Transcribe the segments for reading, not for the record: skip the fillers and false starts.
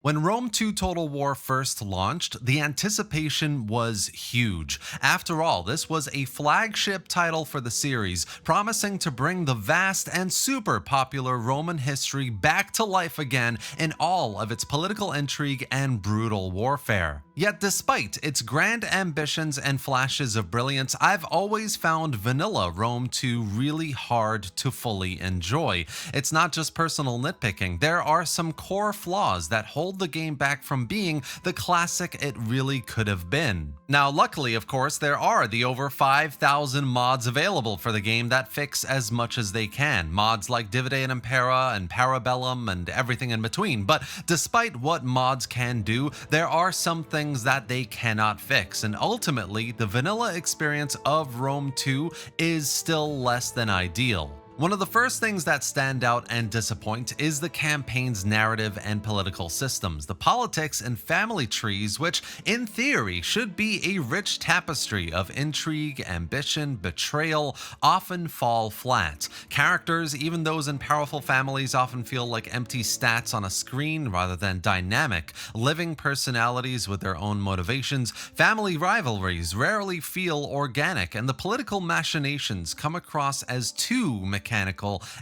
When Rome 2 Total War first launched, the anticipation was huge. After all, this was a flagship title for the series, promising to bring the vast and super popular Roman history back to life again in all of its political intrigue and brutal warfare. Yet despite its grand ambitions and flashes of brilliance, I've always found vanilla Rome 2 really hard to fully enjoy. It's not just personal nitpicking, there are some core flaws that hold the game back from being the classic it really could have been. Now, luckily, of course, there are the over 5,000 mods available for the game that fix as much as they can. Mods like Divide and Impera and Parabellum and everything in between. But despite what mods can do, there are some things that they cannot fix. And ultimately, the vanilla experience of Rome 2 is still less than ideal. One of the first things that stand out and disappoint is the campaign's narrative and political systems, the politics and family trees, which in theory should be a rich tapestry of intrigue, ambition, betrayal, often fall flat. Characters, even those in powerful families, often feel like empty stats on a screen rather than dynamic, living personalities with their own motivations. Family rivalries rarely feel organic, and the political machinations come across as too mechanical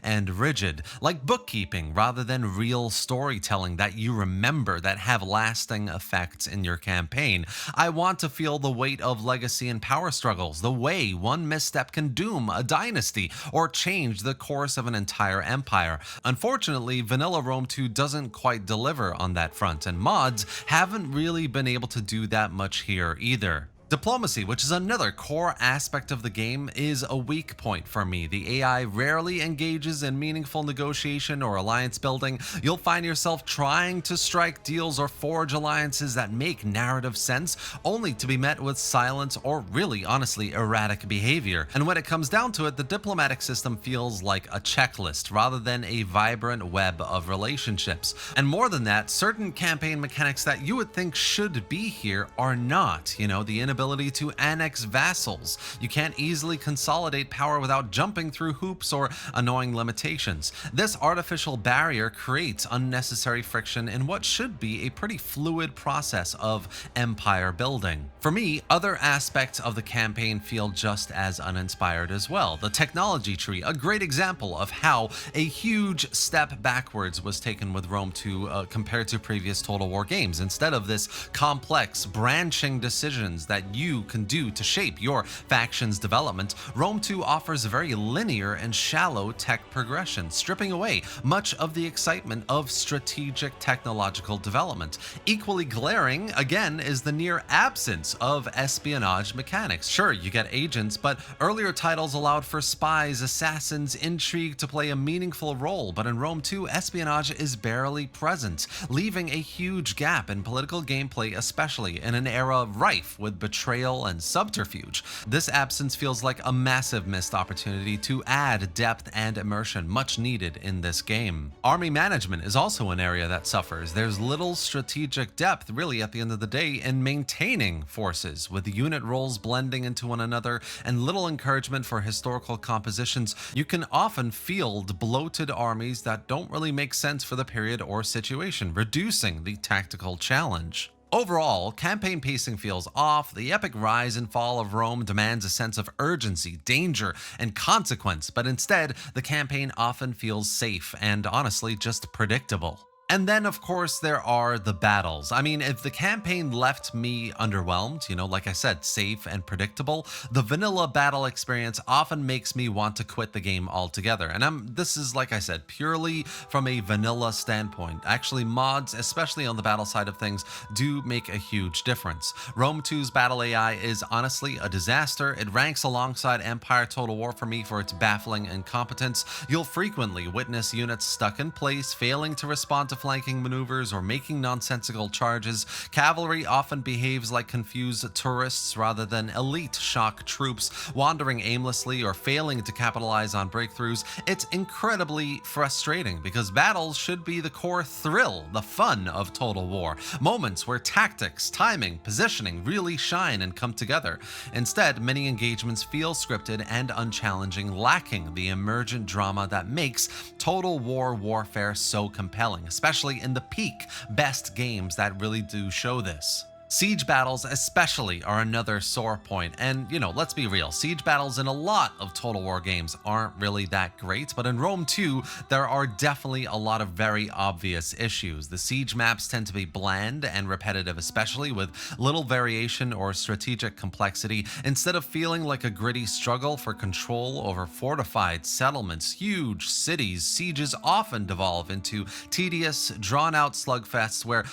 and rigid, like bookkeeping rather than real storytelling that you remember that have lasting effects in your campaign. I want to feel the weight of legacy and power struggles, the way one misstep can doom a dynasty or change the course of an entire empire. Unfortunately, Vanilla Rome 2 doesn't quite deliver on that front, and mods haven't really been able to do that much here either. Diplomacy, which is another core aspect of the game, is a weak point for me. The AI rarely engages in meaningful negotiation or alliance building. You'll find yourself trying to strike deals or forge alliances that make narrative sense, only to be met with silence or really, honestly, erratic behavior. And when it comes down to it, the diplomatic system feels like a checklist rather than a vibrant web of relationships. And more than that, certain campaign mechanics that you would think should be here are not. The inability to annex vassals. You can't easily consolidate power without jumping through hoops or annoying limitations. This artificial barrier creates unnecessary friction in what should be a pretty fluid process of empire building. For me, other aspects of the campaign feel just as uninspired as well. The technology tree, a great example of how a huge step backwards was taken with Rome 2 compared to previous Total War games. Instead of this complex branching decisions that you can do to shape your faction's development, Rome 2 offers a very linear and shallow tech progression, stripping away much of the excitement of strategic technological development. Equally glaring, again, is the near absence of espionage mechanics. Sure, you get agents, but earlier titles allowed for spies, assassins, intrigue to play a meaningful role, but in Rome 2, espionage is barely present, leaving a huge gap in political gameplay, especially in an era rife with betrayal and subterfuge. This absence feels like a massive missed opportunity to add depth and immersion much needed in this game. Army management is also an area that suffers. There's little strategic depth, really, at the end of the day, in maintaining forces, with unit roles blending into one another and little encouragement for historical compositions. You can often field bloated armies that don't really make sense for the period or situation, reducing the tactical challenge. Overall, campaign pacing feels off. The epic rise and fall of Rome demands a sense of urgency, danger, and consequence, but instead, the campaign often feels safe and honestly just predictable. And then, of course, there are the battles. I mean, if the campaign left me underwhelmed, like I said, safe and predictable, the vanilla battle experience often makes me want to quit the game altogether. And this is, like I said, purely from a vanilla standpoint. Actually, mods, especially on the battle side of things, do make a huge difference. Rome 2's battle AI is honestly a disaster. It ranks alongside Empire Total War for me for its baffling incompetence. You'll frequently witness units stuck in place, failing to respond to flanking maneuvers or making nonsensical charges. Cavalry often behaves like confused tourists rather than elite shock troops, wandering aimlessly or failing to capitalize on breakthroughs. It's incredibly frustrating because battles should be the core thrill, the fun of Total War. Moments where tactics, timing, positioning really shine and come together. Instead, many engagements feel scripted and unchallenging, lacking the emergent drama that makes Total War warfare so compelling, especially especially in the peak best games that really do show this. Siege battles especially are another sore point, and let's be real, siege battles in a lot of Total War games aren't really that great, but in Rome 2, there are definitely a lot of very obvious issues. The siege maps tend to be bland and repetitive, especially with little variation or strategic complexity, instead of feeling like a gritty struggle for control over fortified settlements. Huge cities, sieges often devolve into tedious, drawn-out slugfests where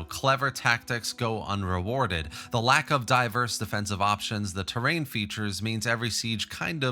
clever tactics go unrewarded. The lack of diverse defensive options, the terrain features means every siege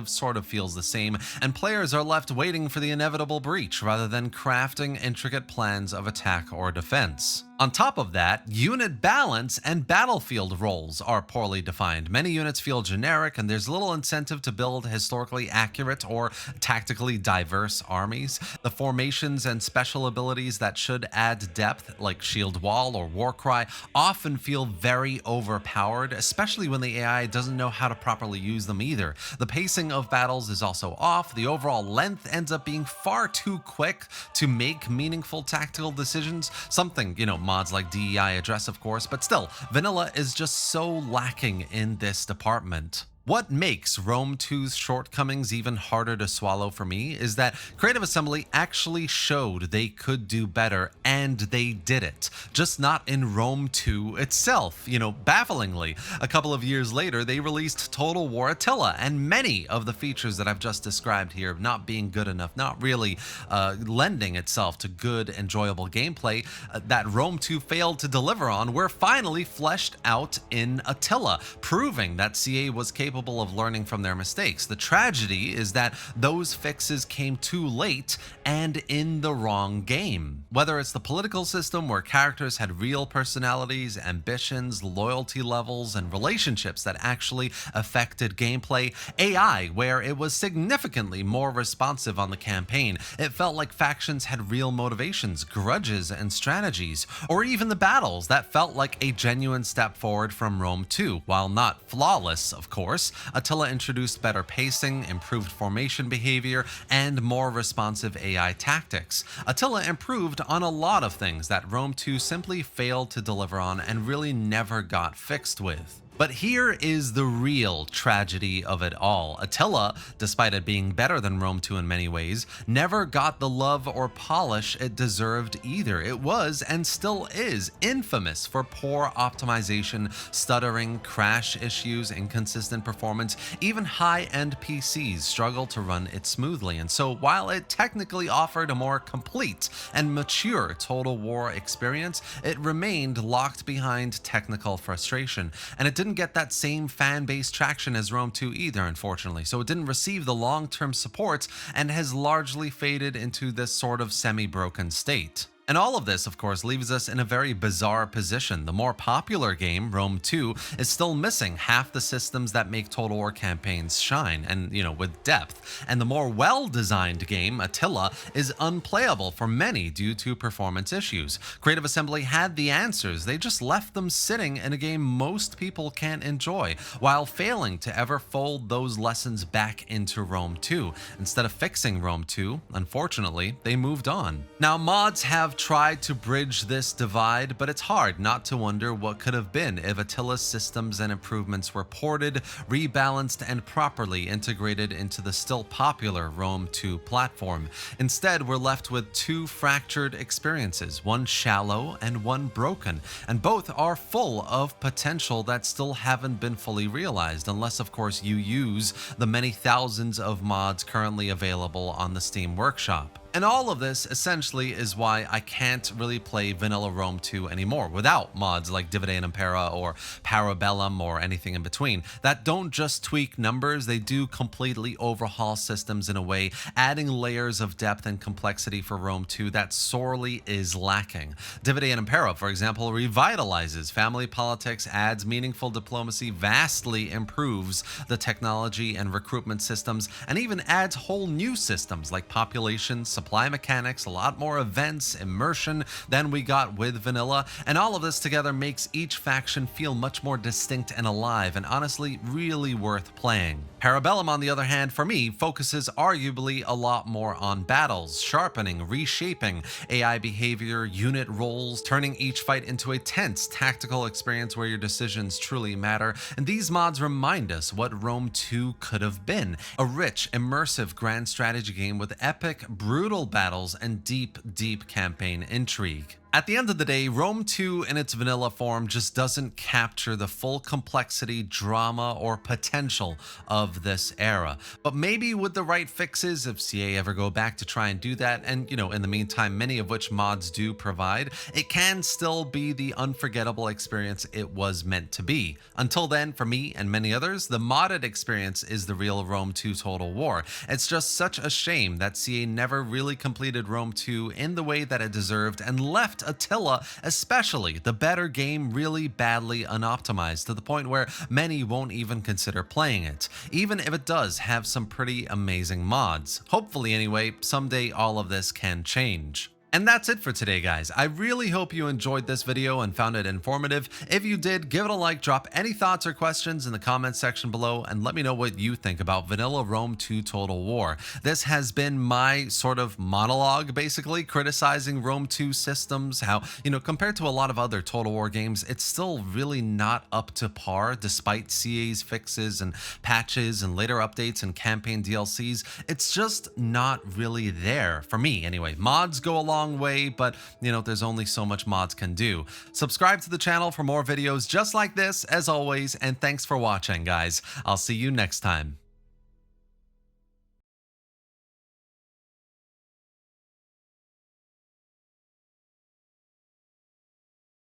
sort of feels the same, and players are left waiting for the inevitable breach rather than crafting intricate plans of attack or defense. On top of that, unit balance and battlefield roles are poorly defined. Many units feel generic, and there's little incentive to build historically accurate or tactically diverse armies. The formations and special abilities that should add depth, like Shield Wall or Warcry, often feel very overpowered, especially when the AI doesn't know how to properly use them either. The pacing of battles is also off. The overall length ends up being far too quick to make meaningful tactical decisions, something, mods like DEI address, of course, but still, vanilla is just so lacking in this department. What makes Rome 2's shortcomings even harder to swallow for me is that Creative Assembly actually showed they could do better, and they did it. Just not in Rome 2 itself. Bafflingly, a couple of years later, they released Total War Attilla, and many of the features that I've just described here not being good enough, not really lending itself to good, enjoyable gameplay that Rome 2 failed to deliver on, were finally fleshed out in Attilla, proving that CA was capable of learning from their mistakes. The tragedy is that those fixes came too late and in the wrong game. Whether it's the political system where characters had real personalities, ambitions, loyalty levels, and relationships that actually affected gameplay, AI where it was significantly more responsive on the campaign, it felt like factions had real motivations, grudges, and strategies, or even the battles that felt like a genuine step forward from Rome 2. While not flawless, of course, Attilla introduced better pacing, improved formation behavior, and more responsive AI tactics. Attilla improved on a lot of things that Rome 2 simply failed to deliver on and really never got fixed with. But here is the real tragedy of it all. Attilla, despite it being better than Rome 2 in many ways, never got the love or polish it deserved either. It was, and still is, infamous for poor optimization, stuttering, crash issues, inconsistent performance. Even high-end PCs struggle to run it smoothly. And so while it technically offered a more complete and mature Total War experience, it remained locked behind technical frustration. And it didn't get that same fan base traction as Rome 2 either, unfortunately, so it didn't receive the long-term support and has largely faded into this sort of semi-broken state. And all of this, of course, leaves us in a very bizarre position. The more popular game, Rome 2, is still missing half the systems that make Total War campaigns shine, and, with depth. And the more well-designed game, Attilla, is unplayable for many due to performance issues. Creative Assembly had the answers, they just left them sitting in a game most people can't enjoy, while failing to ever fold those lessons back into Rome 2. Instead of fixing Rome 2, unfortunately, they moved on. Now, mods have tried to bridge this divide, but it's hard not to wonder what could have been if Attila's systems and improvements were ported, rebalanced, and properly integrated into the still popular Rome 2 platform. Instead, we're left with two fractured experiences, one shallow and one broken, and both are full of potential that still haven't been fully realized, unless of course you use the many thousands of mods currently available on the Steam Workshop. And all of this essentially is why I can't really play vanilla Rome 2 anymore without mods like Divide and Impera or Parabellum or anything in between that don't just tweak numbers, they do completely overhaul systems in a way, adding layers of depth and complexity for Rome 2 that sorely is lacking. Divide and Impera, for example, revitalizes family politics, adds meaningful diplomacy, vastly improves the technology and recruitment systems, and even adds whole new systems like population, supply supply mechanics, a lot more events, immersion than we got with vanilla, and all of this together makes each faction feel much more distinct and alive, and honestly, really worth playing. Parabellum, on the other hand, for me, focuses arguably a lot more on battles, sharpening, reshaping AI behavior, unit roles, turning each fight into a tense tactical experience where your decisions truly matter. And these mods remind us what Rome 2 could have been: a rich, immersive grand strategy game with epic, brutal battles and deep, deep campaign intrigue. At the end of the day, Rome 2 in its vanilla form just doesn't capture the full complexity, drama, or potential of this era. But maybe with the right fixes, if CA ever go back to try and do that, and in the meantime, many of which mods do provide, it can still be the unforgettable experience it was meant to be. Until then, for me and many others, the modded experience is the real Rome 2 Total War. It's just such a shame that CA never really completed Rome 2 in the way that it deserved and left Attilla, especially the better game, really badly unoptimized, to the point where many won't even consider playing it, even if it does have some pretty amazing mods. Hopefully anyway, someday all of this can change. And that's it for today, guys. I really hope you enjoyed this video and found it informative. If you did, give it a like, drop any thoughts or questions in the comments section below, and let me know what you think about Vanilla Rome 2 Total War. This has been my sort of monologue, basically, criticizing Rome 2 systems, how, compared to a lot of other Total War games, it's still really not up to par, despite CA's fixes and patches and later updates and campaign DLCs. It's just not really there, for me anyway. Mods go a long way, but there's only so much mods can do. Subscribe to the channel for more videos just like this, as always, and thanks for watching, guys. I'll see you next time.